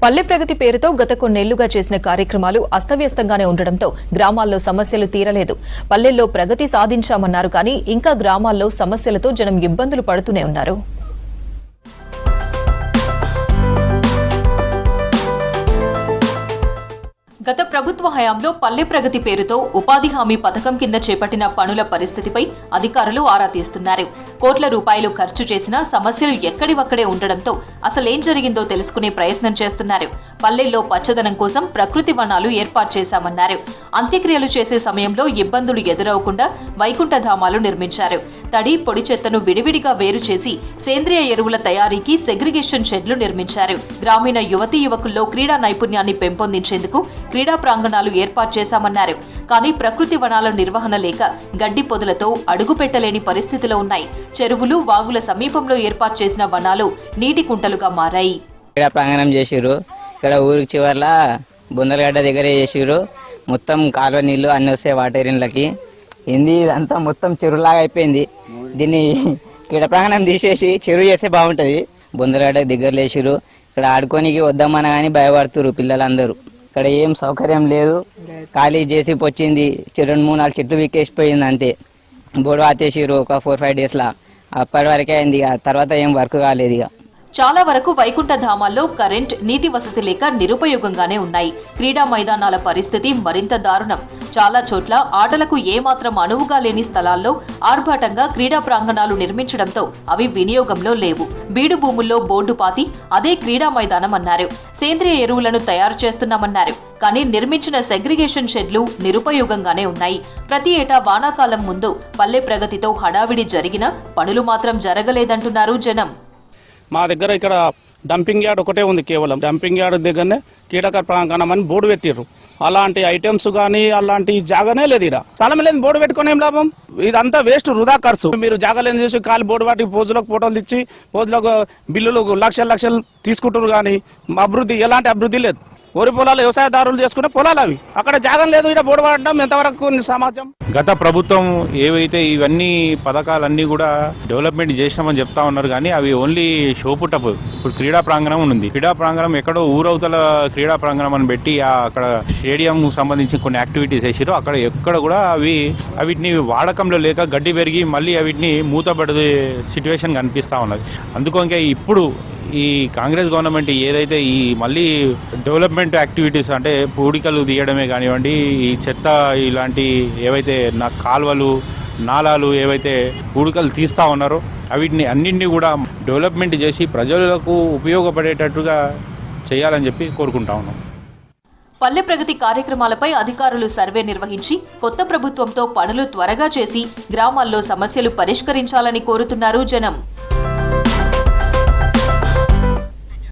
పల్లె ప్రగతి పేరుతో గత కొన్నేళ్లుగా చేసిన కార్యక్రమాలు అస్తవ్యస్తంగానే ఉండడంతో గ్రామాల్లో సమస్యలు తీరలేదు. పల్లెల్లో ప్రగతి సాధించామన్నారు కానీ ఇంకా గ్రామాల్లో సమస్యలతో జనం ఇబ్బందులు పడుతూనే ఉన్నారు. గత ప్రభుత్వ హయాంలో పల్లె ప్రగతి పేరుతో ఉపాధి హామీ పథకం కింద చేపట్టిన పనుల పరిస్థితిపై అధికారులు ఆరా తీస్తున్నారు. కోట్ల రూపాయలు ఖర్చు చేసినా సమస్యలు ఎక్కడివక్కడే ఉండడంతో అసలేం జరిగిందో తెలుసుకునే ప్రయత్నం చేస్తున్నారు. పల్లెల్లో పచ్చదనం కోసం ప్రకృతి వనాలు ఏర్పాటు చేశామన్నారు. అంత్యక్రియలు చేసే సమయంలో ఇబ్బందులు ఎదురవకుండా వైకుంఠధామాలు నిర్మించారు. తడి పొడి చెత్తను విడివిడిగా వేరు చేసి సేంద్రియ ఎరువుల తయారీకి సెగ్రిగేషన్ షెడ్లు నిర్మించారు. గ్రామీణ యువతీ యువకుల్లో క్రీడా నైపుణ్యాన్ని పెంపొందించేందుకు క్రీడా ప్రాంగణాలు ఏర్పాటు చేశామన్నారు. కానీ ప్రకృతి వనాల నిర్వహణ లేక గడ్డి పొదలతో అడుగు పెట్టలేని పరిస్థితిలో ఉన్నాయి. చెరువులు వాగుల సమీపంలో ఏర్పాటు చేసిన వనాలు నీటి కుంటలుగా మారాయి. క్రీడా ప్రాంగణం చేసిరు. ఇక్కడ ఊరికి చివర్లా బుందలగడ్డ దగ్గర చేసిరు. మొత్తం కాలువ నీళ్లు అన్ని వస్తాయి వాటర్ ఇళ్ళకి. ఏంది ఇదంతా మొత్తం చెరువులాగా అయిపోయింది. దీన్ని క్రీడా ప్రాంగణం తీసేసి చెరువు చేస్తే బాగుంటుంది. బుందలగడ్డ దగ్గర లేచిరు. ఇక్కడ ఆడుకోనికి వద్దామన్నా కానీ భయపడుతురు పిల్లలందరూ. ఇక్కడ ఏం సౌకర్యం లేదు. ఖాళీ చేసి వచ్చింది 2-3-4 చెట్లు వీకేసిపోయింది అంతే. బోర్డు ఆతేసిరు ఒక 4-5 డేస్లా. అప్పటి వరకే అయింది. తర్వాత ఏం వర్క్ కాలేదు. ఇక చాలా వరకు వైకుంఠ ధామాల్లో కరెంట్, నీటి వసతి లేక నిరుపయోగంగానే ఉన్నాయి. క్రీడా మైదానాల పరిస్థితి మరింత దారుణం. చాలా చోట్ల ఆటలకు ఏమాత్రం అనువుగా లేని స్థలాల్లో ఆర్భాటంగా క్రీడా ప్రాంగణాలు నిర్మించడంతో అవి వినియోగంలో లేవు. బీడు భూముల్లో బోర్డు పాతి అదే క్రీడా మైదానం అన్నారు. సేంద్రియ ఎరువులను తయారు చేస్తున్నామన్నారు. కానీ నిర్మించిన సెగ్రిగేషన్ షెడ్లు నిరుపయోగంగానే ఉన్నాయి. ప్రతి ఏటా వానాకాలం ముందు పల్లె ప్రగతితో హడావిడి జరిగినా పనులు మాత్రం జరగలేదంటున్నారు జనం. మా దగ్గర ఇక్కడ డంపింగ్ యార్డ్ ఒకటే ఉంది. కేవలం డంపింగ్ యార్డ్ దగ్గరనే క్రీడాకార ప్రాంగణం అని బోర్డు పెట్టిర్రు. అలాంటి ఐటమ్స్ కానీ అలాంటి జాగానే లేదు. ఇక్కడ స్థలం లేదు. బోర్డు పెట్టుకుని ఏం లాభం? ఇదంతా వేస్ట్, వృధా ఖర్చు. మీరు జాగాలేని చూసి ఖాళీ బోర్డు వాటికి పోజులకు ఫోటోలు ఇచ్చి పోజులకు బిల్లులు లక్షలు తీసుకుంటారు. కానీ అభివృద్ధి ఎలాంటి అభివృద్ధి లేదు. వరి పొలాలు వ్యవసాయదారులు చేసుకునే పొలాలు అవి. అక్కడ జాగం లేదు. ఇక్కడ బోర్డు వాడడం ఎంతవరకు సమాజం? గత ప్రభుత్వం ఏవైతే ఇవన్నీ పథకాలన్నీ కూడా డెవలప్మెంట్ చేసినామని చెప్తా ఉన్నారు. కానీ అవి ఓన్లీ షోపుటప్. ఇప్పుడు క్రీడా ప్రాంగణం ఉంది. క్రీడా ప్రాంగణం ఎక్కడో ఊరవతల క్రీడా ప్రాంగణం అని పెట్టి అక్కడ స్టేడియం సంబంధించి కొన్ని యాక్టివిటీస్ వేసారు. అక్కడ ఎక్కడ కూడా వీటిని వాడకంలో లేక గడ్డి పెరిగి మళ్ళీ వీటిని మూతపడే సిచ్యువేషన్ కనిపిస్తూ ఉన్నది. అందుకోకే ఇప్పుడు ఈ కాంగ్రెస్ గవర్నమెంట్ ఏదైతే ఈ మళ్ళీ డెవలప్మెంట్ యాక్టివిటీస్ అంటే పూడికలు తీయడమే కానివ్వండి, ఈ చెత్త ఇలాంటి ఏవైతే కాలువలు నాలాలు ఏవైతే పూడికలు తీస్తూ ఉన్నారో వీటిని అన్నింటినీ కూడా డెవలప్మెంట్ చేసి ప్రజలకు ఉపయోగపడేటట్టుగా చేయాలని చెప్పి కోరుకుంటా ఉన్నాం. పల్లె ప్రగతి కార్యక్రమాలపై అధికారులు సర్వే నిర్వహించి కొత్త ప్రభుత్వంతో పనులు త్వరగా చేసి గ్రామాల్లో సమస్యలు పరిష్కరించాలని కోరుతున్నారు జనం.